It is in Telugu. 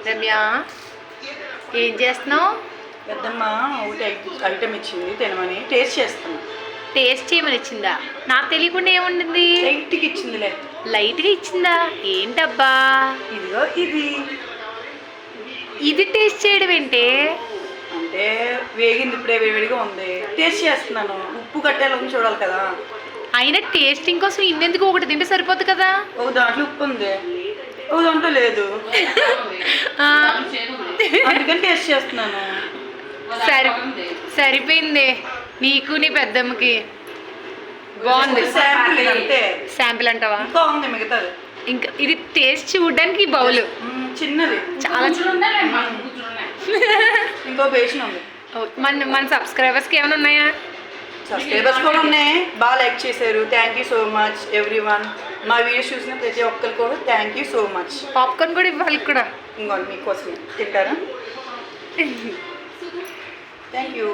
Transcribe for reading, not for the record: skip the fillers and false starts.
రమ్య ఏం చేస్తున్నావు? పెద్దమ్మ ఒకటి ఐటమ్ ఇచ్చింది తినమని టేస్ట్ చేస్తాను. టేస్ట్ చేయమని ఇచ్చిందా? నాకు తెలియకుండా ఏముండింది? లైట్గా ఇచ్చిందిలే. లైట్గా ఇచ్చిందా? ఏంటబ్బా ఇదిగో ఇది టేస్ట్ చేయడం ఏంటి? అంటే వేగింది ఇప్పుడే వేడిగా ఉంది, టేస్ట్ చేస్తున్నాను. ఉప్పు కట్టాలని చూడాలి కదా. అయినా టేస్టింగ్ కోసం ఇన్నెందుకు? ఒకటి తింటే సరిపోద్ది కదా. ఒక దాంట్లో ఉప్పు ఉంది, ఒక దాంట్లో లేదు. అందుకని టేస్ట్ చేస్తున్నాను. సరిపోయింది నీకు నీ పెద్దమ్మకి. బాగుంది. శాంపుల్ అంతే. శాంపిల్ అంటావా? ఇంకా ఉంది మిగతాది. ఇంకా ఇది టేస్ట్ చూడడానికి బౌల్ చిన్నది చాలా ఇంకో బేషన్ ఉంది. మన సబ్స్క్రైబర్స్కి ఏమైనా ఉన్నాయా? సబ్స్క్రైబర్స్ కూడా ఉన్నాయి, బాగా లైక్ చేశారు. Thank you so much everyone. మా వీడియోస్ చూసిన ప్రతి ఒక్కరికి కూడా thank you so much. Popcorn కూడా ఇవ్వాలి కూడా. ఇంకోటి మీకోసం తింటారా? Thank you.